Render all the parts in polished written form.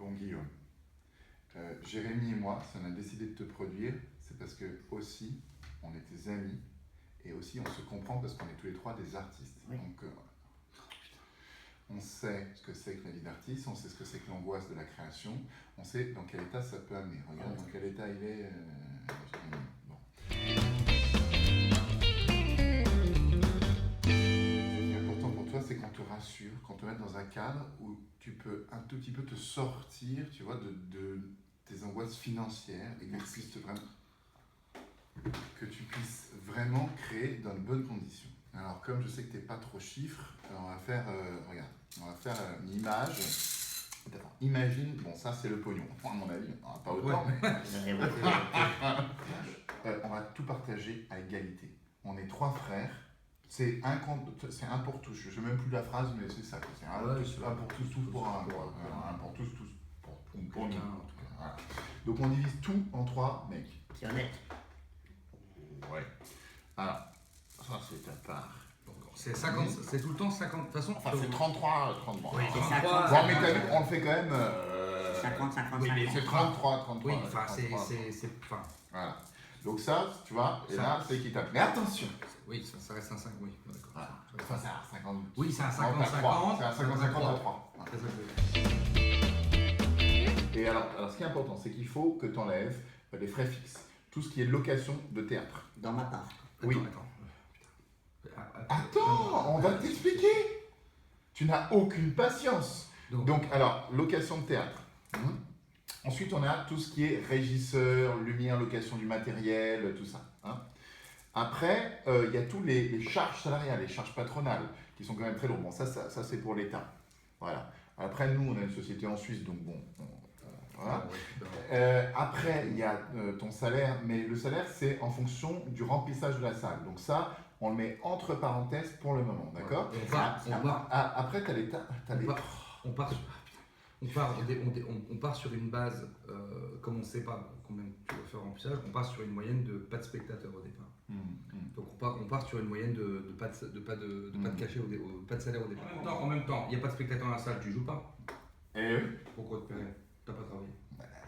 Bon Guillaume, Jérémy et moi, si on a décidé de te produire, c'est parce que aussi, on est tes amis et aussi on se comprend parce qu'on est tous les trois des artistes. Oui. Donc, on sait ce que c'est que la vie d'artiste, on sait ce que c'est que l'angoisse de la création, on sait dans quel état ça peut amener. Regarde dans quel état il est. Jérémy. Bon. Ce qui est important pour toi, c'est qu'on te rassure, qu'on te mette dans un cadre où tu peux un tout petit peu te sortir, tu vois, de tes angoisses financières et que tu puisses vraiment créer dans de bonnes conditions. Alors, comme je sais que tu n'es pas trop chiffre, on va faire, regarde, on va faire une image. Attends, imagine, bon, ça c'est le pognon, à mon avis, pas autant, mais on va tout partager à égalité. On est 3 frères. C'est un pour tous. Je ne sais même plus la phrase, mais c'est ça. C'est un pour tous, tous pour un. Un pour tous, tous pour nous. Voilà. Donc on divise tout en 3 mecs. C'est honnête. Ouais. Alors, ça c'est ta part. C'est 50, c'est tout le temps 50. De toute façon, enfin, c'est 33. Oui, c'est 33. Bon, mais t'as vu, on le fait quand même. 50, 50, oui, mais 50. C'est 33. oui, enfin, c'est. Voilà. Donc ça, tu vois, et là, c'est équitable. Mais attention. Oui, ça reste un 5, oui. D'accord. Voilà. Ça, c'est un 50. Oui, c'est un 50-50. C'est un 50-50 à 3. C'est ça que je veux dire. Et alors, ce qui est important, c'est qu'il faut que tu enlèves les frais fixes. Tout ce qui est location de théâtre. Dans ma part. Oui. Attends. Attends, on va t'expliquer. Tu n'as aucune patience. Donc, alors, location de théâtre. Ensuite, on a tout ce qui est régisseur, lumière, location du matériel, tout ça. Après, il y a tous les charges salariales, les charges patronales, qui sont quand même très lourdes. Bon, ça c'est pour l'État. Voilà. Après, nous, on a une société en Suisse, donc bon, voilà. Après, il y a ton salaire, mais le salaire, c'est en fonction du remplissage de la salle. Donc ça, on le met entre parenthèses pour le moment, d'accord? Après, tu as l'État. On part sur une base, comme on ne sait pas combien tu vas faire en remplissage, on part sur une moyenne de pas de spectateurs au départ. Donc on part sur une moyenne de pas de cachet, pas de salaire au départ. En même temps, il n'y a pas de spectateurs dans la salle, tu joues pas. Et pourquoi te paierais? T'as pas travaillé.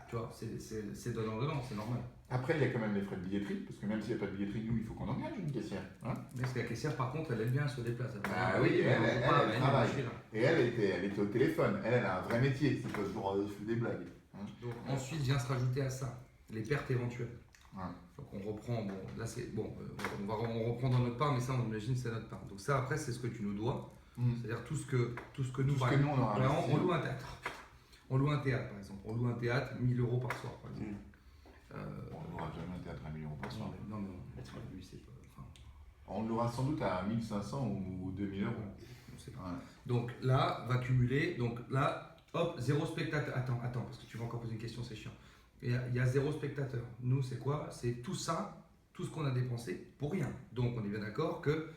Tu vois, c'est donnant, c'est normal. Après, il y a quand même les frais de billetterie, parce que même s'il n'y a pas de billetterie, nous, il faut qu'on engage une caissière. Mais parce que la caissière, par contre, elle aime bien se déplacer. Ah oui, elle travaille. Et elle était au téléphone. Elle a un vrai métier, c'est pas toujours des blagues. Donc ensuite vient se rajouter à ça les pertes éventuelles. Donc on reprend, bon, là c'est bon, on reprend dans notre part, mais ça on imagine c'est notre part. Donc ça après c'est ce que tu nous dois, c'est-à-dire tout ce que nous on aura investi. On loue un théâtre. On loue un théâtre par exemple. On loue un théâtre 1000 € par soir par exemple. On louera jamais un théâtre à 1000 € par soir. Non, lui c'est pas. On l'aura sans doute à 1500 ou 2000 €. On sait pas. Donc là va cumuler, donc là hop 0 spectateur. Attends parce que tu vas encore poser une question, c'est chiant. Il y a 0 spectateur. Nous, c'est quoi? C'est tout ça, tout ce qu'on a dépensé pour rien. Donc, on est bien d'accord que,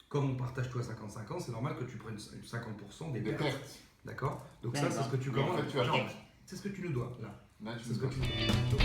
comme on partage tout à 50-50, c'est normal que tu prennes 50% des pertes. D'accord? Donc, ça, c'est ce que tu commandes. En fait, c'est ce que tu nous dois, là. Là, c'est ce que tu nous dois. Donc,